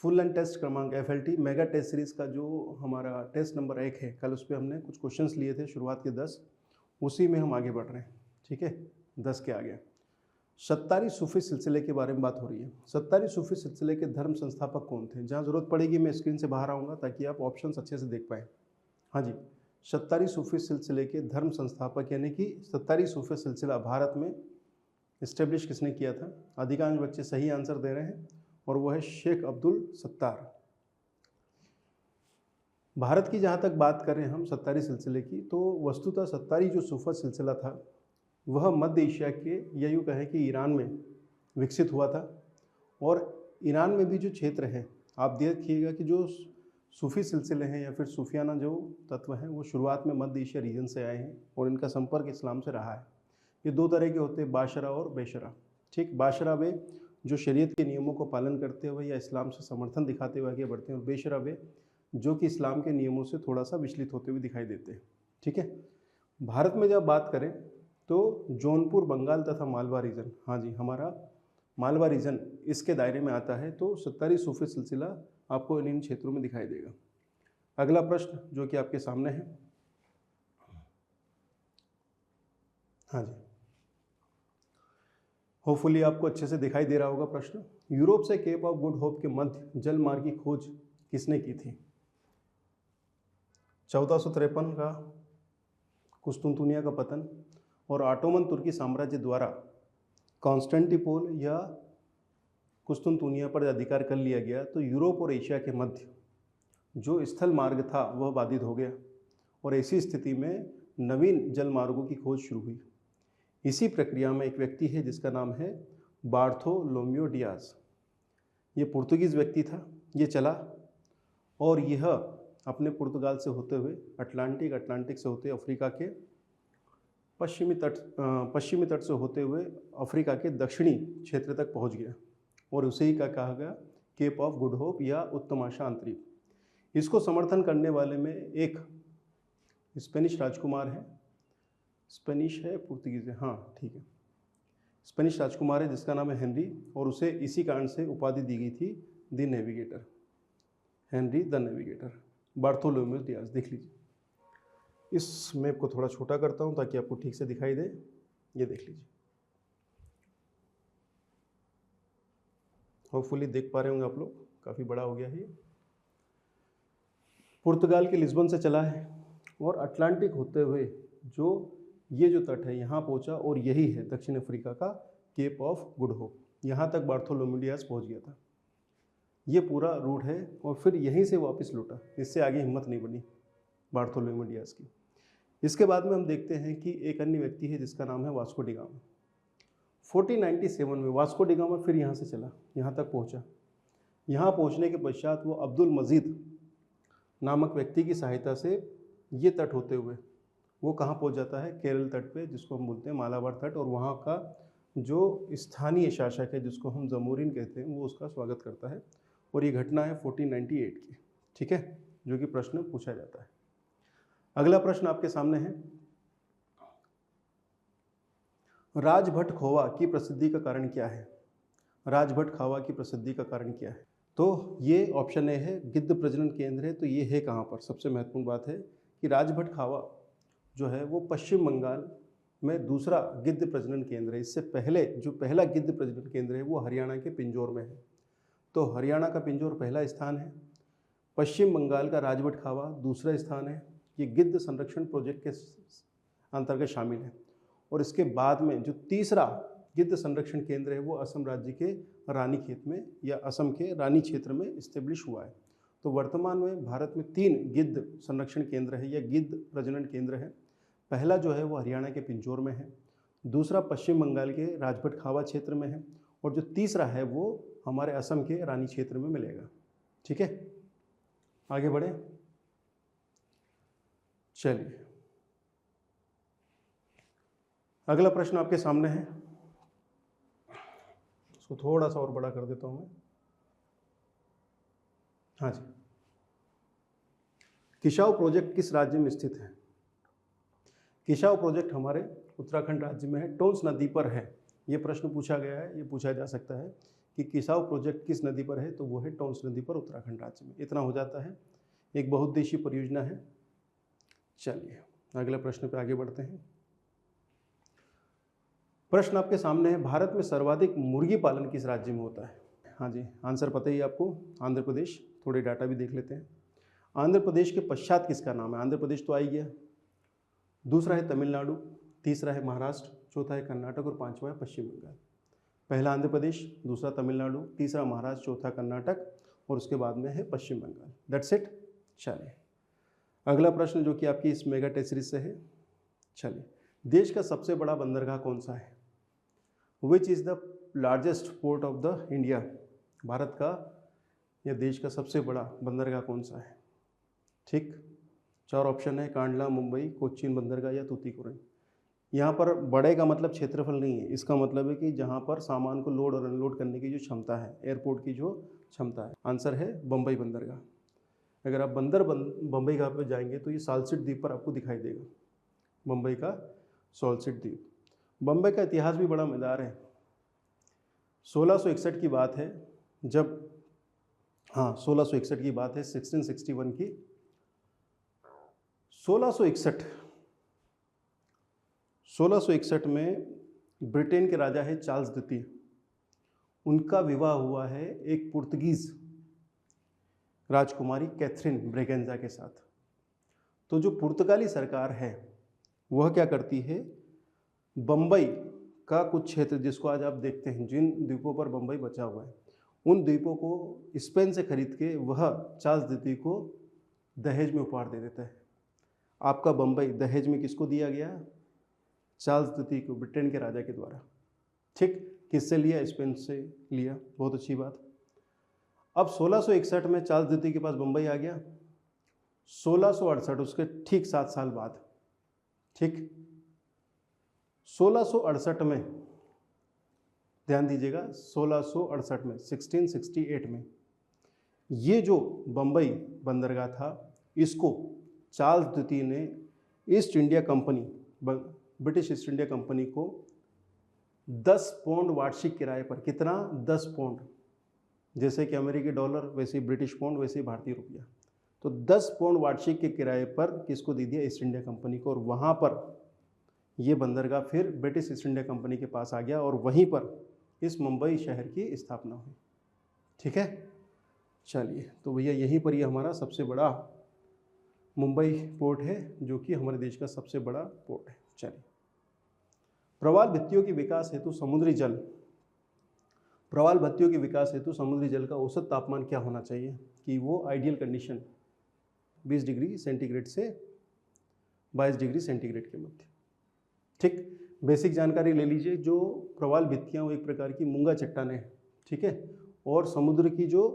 Full and test क्रमांक FLT mega test series का जो हमारा टेस्ट नंबर 1 है, कल उस पे हमने कुछ क्वेश्चंस लिए थे, शुरुआत के 10, उसी में हम आगे बढ़ रहे हैं। ठीक है, 10 के आगे सत्तारी सूफी सिलसिले के बारे में बात हो रही है। सत्तारी सूफी सिलसिले के धर्म संस्थापक कौन थे? जहाँ ज़रूरत पड़ेगी मैं स्क्रीन से बाहर आऊँगा ताकि आप ऑप्शंस अच्छे से देख पाएँ। हाँ जी, सत्तारी सूफी सिलसिले के धर्म संस्थापक यानी कि सत्तारी सूफी सिलसिला भारत में इस्टेब्लिश किसने किया था? अधिकांश बच्चे सही आंसर दे रहे हैं और वो है शेख अब्दुल सत्तार। भारत की जहाँ तक बात करें हम सत्तारी सिलसिले की, तो वस्तुतः सत्तारी जो सूफा सिलसिला था वह मध्य एशिया के या यूँ कहें कि ईरान में विकसित हुआ था। और ईरान में भी जो क्षेत्र है, आप देखिएगा कि जो सूफी सिलसिले हैं या फिर सूफियाना जो तत्व हैं वो शुरुआत में मध्य एशिया रीजन से आए हैं और इनका संपर्क इस्लाम से रहा है। ये दो तरह के होते हैं, बाशरा और बेशरा। ठीक, बाशरा वे जो शरीयत के नियमों को पालन करते हुए या इस्लाम से समर्थन दिखाते हुए आगे बढ़ते हैं, और बेशरा वे जो कि इस्लाम के नियमों से थोड़ा सा विचलित होते हुए दिखाई देते हैं। ठीक है, भारत में जब बात करें तो जौनपुर, बंगाल तथा मालवा रीजन, हाँ जी, हमारा मालवा रीजन इसके दायरे में आता है। तो सत्तारी सूफी सिलसिला आपको इन क्षेत्रों में दिखाई देगा। अगला प्रश्न जो कि आपके सामने है, हाँ जी, होपफुली आपको अच्छे से दिखाई दे रहा होगा प्रश्न। यूरोप से केप ऑफ गुड होप के मध्य जल मार्ग की खोज किसने की थी? 1453 का कुस्तुनतुनिया का पतन और ऑटोमन तुर्की साम्राज्य द्वारा कॉन्स्टेंटिनोपल या कुस्तुनतुनिया पर अधिकार कर लिया गया, तो यूरोप और एशिया के मध्य जो स्थल मार्ग था वह बाधित हो गया और ऐसी स्थिति में नवीन जल मार्गों की खोज शुरू हुई। इसी प्रक्रिया में एक व्यक्ति है जिसका नाम है बार्थोलोम्यो डियाज। ये पुर्तगीज़ व्यक्ति था। ये चला और यह अपने पुर्तगाल से होते हुए अटलांटिक से होते अफ्रीका के पश्चिमी तट से होते हुए अफ्रीका के दक्षिणी क्षेत्र तक पहुंच गया और उसे ही का कहा गया केप ऑफ गुड होप या उत्तम आशा अंतरीप। इसको समर्थन करने वाले में एक स्पेनिश राजकुमार है, स्पेनिश है पुर्तगीज़ है, हाँ ठीक है, स्पेनिश राजकुमार है जिसका नाम है हेनरी, और उसे इसी कारण से उपाधि दी गई थी the navigator, Henry the navigator. बार्थोलोम्यो Diaz देख लीजिए। इस मैप को थोड़ा छोटा करता हूं ताकि आपको ठीक से दिखाई दे। ये देख लीजिए, होपफुली देख पा रहे होंगे आप लोग, काफ़ी बड़ा हो गया है ये। पुर्तगाल के लिस्बन से चला है और अटलांटिक होते हुए जो ये जो तट है यहाँ पहुँचा और यही है दक्षिण अफ्रीका का केप ऑफ गुड होप। यहाँ तक बार्थोलोम्यो डियाज पहुँच गया था। ये पूरा रूट है और फिर यहीं से वापस लौटा, इससे आगे हिम्मत नहीं बनी बार्थोलोम्यो डियाज की। इसके बाद में हम देखते हैं कि एक अन्य व्यक्ति है जिसका नाम है वास्को डी गामा। 1497 में वास्को डी गामा फिर यहाँ से चला, यहाँ तक पहुँचा। यहाँ पहुँचने के पश्चात वो अब्दुल मजीद नामक व्यक्ति की सहायता से ये तट होते हुए वो कहाँ पहुँच जाता है? केरल तट पे, जिसको हम बोलते हैं मालाबार तट, और वहाँ का जो स्थानीय शासक है जिसको हम जमोरिन कहते हैं वो उसका स्वागत करता है। और ये घटना है 1498 की। ठीक है, जो कि प्रश्न पूछा जाता है। अगला प्रश्न आपके सामने है, राजभट खोवा की प्रसिद्धि का कारण क्या है? राजभट खावा की प्रसिद्धि का कारण क्या है? तो ये ऑप्शन ए है, गिद्ध प्रजनन केंद्र है। तो ये है कहाँ पर? सबसे महत्वपूर्ण बात है कि राजभट खावा जो है वो पश्चिम बंगाल में दूसरा गिद्ध प्रजनन केंद्र है। इससे पहले जो पहला गिद्ध प्रजनन केंद्र है वो हरियाणा के पिंजौर में है। तो हरियाणा का पिंजौर पहला स्थान है, पश्चिम बंगाल का राजभट खावा दूसरा स्थान है। ये गिद्ध संरक्षण प्रोजेक्ट के अंतर्गत शामिल है। और इसके बाद में जो तीसरा गिद्ध संरक्षण केंद्र है वो असम राज्य के रानीखेत में या असम के रानी क्षेत्र में इस्टेब्लिश हुआ है। तो वर्तमान में भारत में 3 गिद्ध संरक्षण केंद्र है या गिद्ध प्रजनन केंद्र है। पहला जो है वो हरियाणा के पिंजौर में है, दूसरा पश्चिम बंगाल के राजभट खावा क्षेत्र में है, और जो तीसरा है वो हमारे असम के रानी क्षेत्र में मिलेगा। ठीक है, आगे बढ़े। चलिए, अगला प्रश्न आपके सामने है, उसको थोड़ा सा और बड़ा कर देता हूं मैं। हाँ जी, किसाऊ प्रोजेक्ट किस राज्य में स्थित है? किसाऊ प्रोजेक्ट हमारे उत्तराखंड राज्य में है, टोंस नदी पर है। ये प्रश्न पूछा गया है, ये पूछा जा सकता है कि किसाऊ प्रोजेक्ट किस नदी पर है, तो वो है टोंस नदी पर उत्तराखंड राज्य में। इतना हो जाता है, एक बहुउद्देशीय परियोजना है। चलिए अगले प्रश्न पे आगे बढ़ते हैं। प्रश्न आपके सामने है, भारत में सर्वाधिक मुर्गी पालन किस राज्य में होता है? हाँ जी, आंसर पता ही है आपको, आंध्र प्रदेश। थोड़े डाटा भी देख लेते हैं। आंध्र प्रदेश के पश्चात किसका नाम है? आंध्र प्रदेश तो आ ही गया, दूसरा है तमिलनाडु, तीसरा है महाराष्ट्र, चौथा है कर्नाटक और पांचवा है पश्चिम बंगाल। पहला आंध्र प्रदेश, दूसरा तमिलनाडु, तीसरा महाराष्ट्र, चौथा कर्नाटक और उसके बाद में है पश्चिम बंगाल। That's it. चलिए अगला प्रश्न जो कि आपकी इस मेगा टेस्ट सीरीज से है। चलिए, देश का सबसे बड़ा बंदरगाह कौन सा है? Which is the largest port of the India? Bharat का या देश का सबसे बड़ा बंदरगाह कौन सा है? ठीक, 4 ऑप्शन है, कांडला, मुंबई, कोच्चिन बंदरगाह या तूतीकोरिन। यहाँ पर बड़े का मतलब क्षेत्रफल नहीं है, इसका मतलब है कि जहाँ पर सामान को लोड और अनलोड करने की जो क्षमता है, एयरपोर्ट की जो क्षमता है। आंसर है बम्बई बंदरगाह। अगर आप बम्बई घाट पर जाएंगे तो ये सालसेट द्वीप पर आपको दिखाई देगा, बम्बई का सालसेट द्वीप। बम्बई का इतिहास भी बड़ा मजेदार है। 1661 की बात है जब, हाँ 1661 की बात है, 1661 की, 1661 में ब्रिटेन के राजा है चार्ल्स द्वितीय, उनका विवाह हुआ है एक पुर्तगीज राजकुमारी कैथरीन ब्रेगेंजा के साथ। तो जो पुर्तगाली सरकार है वह क्या करती है, बम्बई का कुछ क्षेत्र जिसको आज आप देखते हैं, जिन द्वीपों पर बम्बई बचा हुआ है, उन द्वीपों को स्पेन से खरीद के वह चार्ल्स द्वितीय को दहेज में उपहार दे देता है। आपका बम्बई दहेज में किसको दिया गया? चार्ल्स द्वितीय को, ब्रिटेन के राजा के द्वारा। ठीक, किससे लिया? स्पेन से लिया। बहुत अच्छी बात। अब 1661 में चार्ल्स द्वितीय के पास बम्बई आ गया। 1668 उसके ठीक 7 साल बाद, ठीक 1668 में, ध्यान दीजिएगा 1668 में, 1668 में ये जो बम्बई बंदरगाह था, इसको चार्ल्स द्वितीय ने east India company, British east India company को 10 पाउंड वार्षिक किराए पर, कितना? 10 पाउंड, जैसे कि अमेरिकी डॉलर वैसे ही ब्रिटिश पाउंड वैसे ही भारतीय रुपया, तो 10 पाउंड वार्षिक के किराए पर किसको दे दिया? ईस्ट इंडिया कंपनी को। और वहाँ पर ये बंदरगाह फिर ब्रिटिश ईस्ट इंडिया कंपनी के पास आ गया और वहीं पर इस मुंबई शहर की स्थापना हुई। ठीक है, चलिए, तो भैया यहीं पर ये हमारा सबसे बड़ा मुंबई पोर्ट है, जो कि हमारे देश का सबसे बड़ा पोर्ट है। चलिए, प्रवाल भित्तियों के विकास हेतु समुद्री जल, प्रवाल भित्तियों के विकास हेतु समुद्री जल का औसत तापमान क्या होना चाहिए कि वो आइडियल कंडीशन 20 डिग्री सेंटीग्रेड से 22 डिग्री सेंटीग्रेड के मध्य। ठीक, बेसिक जानकारी ले लीजिए। जो प्रवाल भित्तियाँ वो एक प्रकार की मूंगा चट्टानें हैं, ठीक है, और समुद्र की जो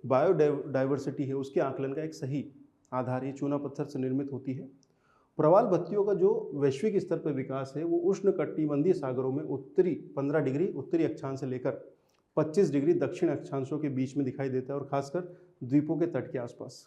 बायोडाइवर्सिटी है उसके आकलन का एक सही आधार ये चूना पत्थर से निर्मित होती है। प्रवाल भित्तियों का जो वैश्विक स्तर पर विकास है वो उष्णकटिबंधीय सागरों में उत्तरी 15 डिग्री उत्तरी अक्षांश से लेकर 25 डिग्री दक्षिण अक्षांशों के बीच में दिखाई देता है, और खासकर द्वीपों के तट के आसपास।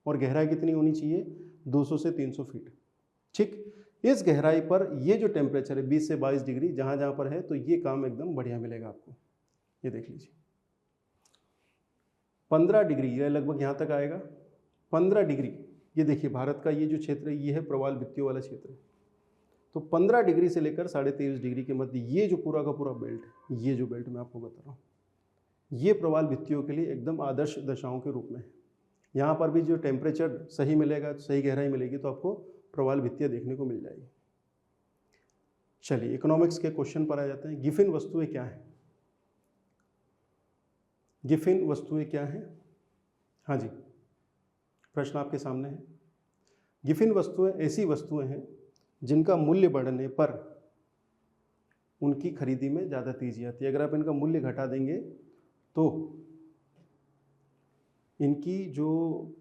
और गहराई कितनी होनी चाहिए? 200 से 300 फीट। ठीक, इस गहराई पर ये जो टेम्परेचर है 20 से 22 डिग्री जहाँ जहाँ पर है, तो ये काम एकदम बढ़िया मिलेगा आपको। ये देख लीजिए 15 डिग्री, ये लगभग यहाँ तक आएगा 15 डिग्री। ये देखिए भारत का ये जो क्षेत्र है ये है प्रवाल भित्तियों वाला क्षेत्र है। तो 15 डिग्री से लेकर 23.5 डिग्री के मध्य ये जो पूरा का पूरा बेल्ट है, ये जो बेल्ट मैं आपको बता रहा हूँ, ये प्रवाल भित्तियों के लिए एकदम आदर्श दशाओं के रूप में है। यहाँ पर भी जो टेम्परेचर सही मिलेगा, सही गहराई मिलेगी, तो आपको प्रवाल भित्तियाँ देखने को मिल जाएगी। चलिए, इकोनॉमिक्स के क्वेश्चन पर आ जाते हैं। गिफिन वस्तुएं क्या हैं? गिफिन वस्तुएं क्या हैं? हाँ जी, प्रश्न आपके सामने है। गिफिन वस्तुएं ऐसी वस्तुएं हैं जिनका मूल्य बढ़ने पर उनकी खरीदी में ज़्यादा तेजी आती है। अगर आप इनका मूल्य घटा देंगे तो इनकी जो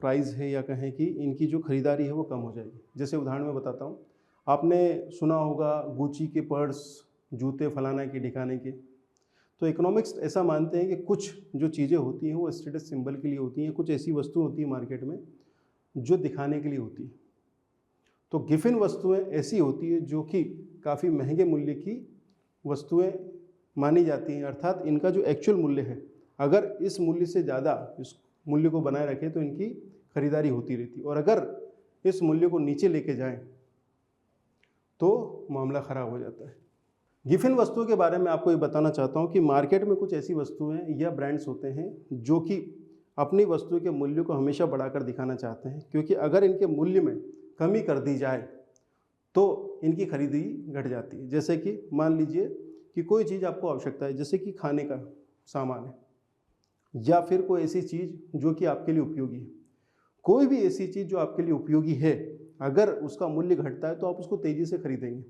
प्राइस है, या कहें कि इनकी जो खरीदारी है वो कम हो जाएगी। जैसे उदाहरण में बताता हूँ, आपने सुना होगा गुची के पर्स, जूते फलाना के ढिकाने के। तो इकोनॉमिक्स ऐसा मानते हैं कि कुछ जो चीज़ें होती हैं वो स्टेटस सिंबल के लिए होती हैं, कुछ ऐसी वस्तु होती है मार्केट में जो दिखाने के लिए होती है। तो गिफिन वस्तुएं ऐसी होती है जो कि काफ़ी महंगे मूल्य की वस्तुएं मानी जाती हैं, अर्थात इनका जो एक्चुअल मूल्य है अगर इस मूल्य से ज़्यादा इस मूल्य को बनाए रखें तो इनकी खरीदारी होती रहती, और अगर इस मूल्य को नीचे लेके जाएं तो मामला ख़राब हो जाता है। गिफिन वस्तुओं के बारे में आपको ये बताना चाहता हूँ कि मार्केट में कुछ ऐसी वस्तुएं या ब्रांड्स होते हैं जो कि अपनी वस्तु के मूल्य को हमेशा बढ़ाकर दिखाना चाहते हैं, क्योंकि अगर इनके मूल्य में कमी कर दी जाए तो इनकी खरीदी घट जाती है। जैसे कि मान लीजिए कि कोई चीज़ आपको आवश्यकता है, जैसे कि खाने का सामान है या फिर कोई ऐसी चीज़ जो कि आपके लिए उपयोगी है। कोई भी ऐसी चीज़ जो आपके लिए उपयोगी है, अगर उसका मूल्य घटता है तो आप उसको तेज़ी से खरीदेंगे।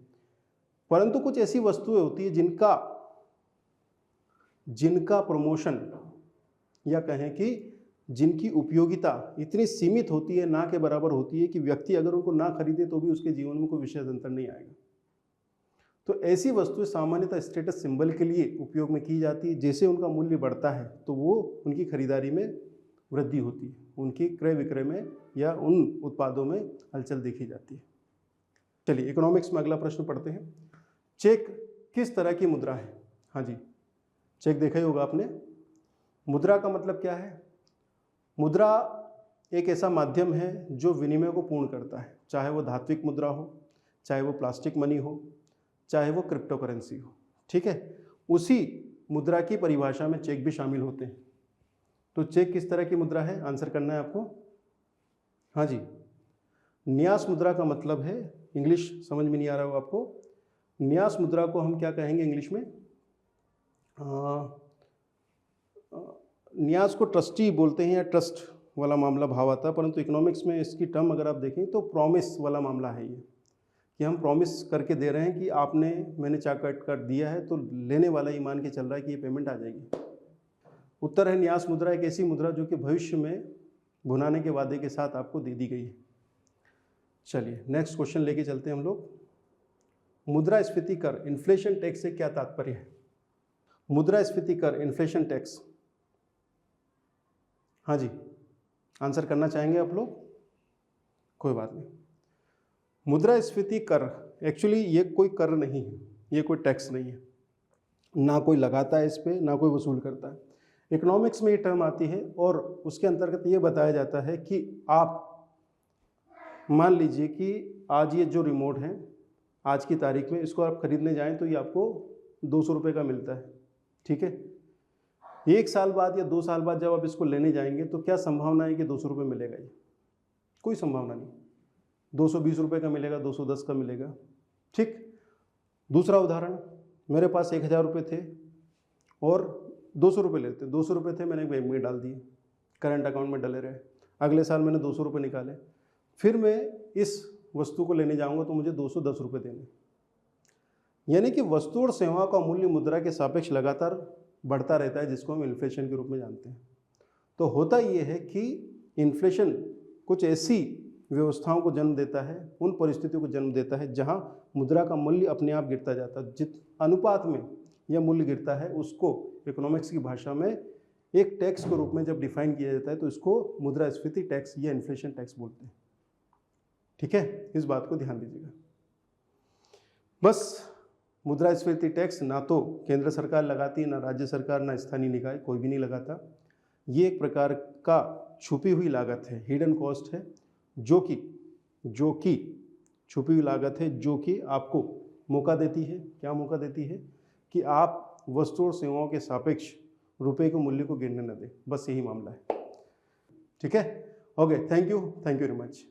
परंतु कुछ ऐसी वस्तुएं होती है जिनका प्रमोशन या कहें कि जिनकी उपयोगिता इतनी सीमित होती है, ना के बराबर होती है कि व्यक्ति अगर उनको ना खरीदे तो भी उसके जीवन में कोई विशेष अंतर नहीं आएगा। तो ऐसी वस्तुएं सामान्यतः स्टेटस सिंबल के लिए उपयोग में की जाती है। जैसे उनका मूल्य बढ़ता है तो वो उनकी खरीदारी में वृद्धि होती है, उनकी क्रय विक्रय में या उन उत्पादों में हलचल देखी जाती है। चलिए इकोनॉमिक्स में अगला प्रश्न पढ़ते हैं। चेक किस तरह की मुद्रा है? हाँ जी, चेक देखा ही होगा आपने। मुद्रा का मतलब क्या है? मुद्रा एक ऐसा माध्यम है जो विनिमय को पूर्ण करता है, चाहे वो धात्विक मुद्रा हो, चाहे वो प्लास्टिक मनी हो, चाहे वो क्रिप्टो करेंसी हो। ठीक है, उसी मुद्रा की परिभाषा में चेक भी शामिल होते हैं। तो चेक किस तरह की मुद्रा है, आंसर करना है आपको। हाँ जी, न्यास मुद्रा का मतलब है, इंग्लिश समझ में नहीं आ रहा हो आपको, न्यास मुद्रा को हम क्या कहेंगे इंग्लिश में? न्यास को ट्रस्टी बोलते हैं या ट्रस्ट वाला मामला भाव आता है, परंतु इकोनॉमिक्स में इसकी टर्म अगर आप देखें तो प्रॉमिस वाला मामला है ये, कि हम प्रॉमिस करके दे रहे हैं कि मैंने चाक काट कर दिया है तो लेने वाला ये मान के चल रहा है कि ये पेमेंट आ जाएगी। उत्तर है न्यास मुद्रा एक ऐसी मुद्रा जो कि भविष्य में भुनाने के वादे के साथ आपको दे दी गई है। चलिए नेक्स्ट क्वेश्चन लेके चलते हैं हम लोग। मुद्रास्फीति कर इन्फ्लेशन टैक्स से क्या तात्पर्य है? मुद्रास्फीति कर इन्फ्लेशन टैक्स, हाँ जी, आंसर करना चाहेंगे आप लोग? कोई बात नहीं। मुद्रास्फीति कर एक्चुअली ये कोई कर नहीं है, ये कोई टैक्स नहीं है, ना कोई लगाता है इस पर, ना कोई वसूल करता है। इकोनॉमिक्स में ये टर्म आती है और उसके अंतर्गत ये बताया जाता है कि आप मान लीजिए कि आज ये जो रिमोट है, आज की तारीख में इसको आप खरीदने जाएं तो ये आपको 200 रुपये का मिलता है। ठीक है, 1 साल बाद या 2 साल बाद जब आप इसको लेने जाएंगे तो क्या संभावना है कि 200 रुपये मिलेगा? ये कोई संभावना नहीं। 220 रुपये का मिलेगा, 210 का मिलेगा। ठीक, दूसरा उदाहरण, मेरे पास 1000 रुपये थे और 200 रुपये लेते, 200 रुपये थे, मैंने बैंक में डाल दिए, करंट अकाउंट में डले रहे। अगले साल मैंने 200 रुपये निकाले, फिर मैं इस वस्तु को लेने जाऊंगा तो मुझे 210 रुपये देने। यानी कि वस्तु और सेवा का मूल्य मुद्रा के सापेक्ष लगातार बढ़ता रहता है, जिसको हम इन्फ्लेशन के रूप में जानते हैं। तो होता ये है कि इन्फ्लेशन कुछ ऐसी व्यवस्थाओं को जन्म देता है, उन परिस्थितियों को जन्म देता है जहां मुद्रा का मूल्य अपने आप गिरता जाता है। जित अनुपात में यह मूल्य गिरता है उसको इकोनॉमिक्स की भाषा में एक टैक्स के रूप में जब डिफाइन किया जाता है तो इसको मुद्रास्फीति टैक्स या इन्फ्लेशन टैक्स बोलते हैं। ठीक है, इस बात को ध्यान दीजिएगा। बस मुद्रास्फीति टैक्स ना तो केंद्र सरकार लगाती है, ना राज्य सरकार, ना स्थानीय निकाय, कोई भी नहीं लगाता। ये एक प्रकार का छुपी हुई लागत है, हिडन कॉस्ट है, जो कि छुपी हुई लागत है, जो कि आपको मौका देती है, क्या मौका देती है? कि आप वस्तु और सेवाओं के सापेक्ष रुपए के मूल्य को गिरने न दें। बस यही मामला है। ठीक है, okay, thank you very much.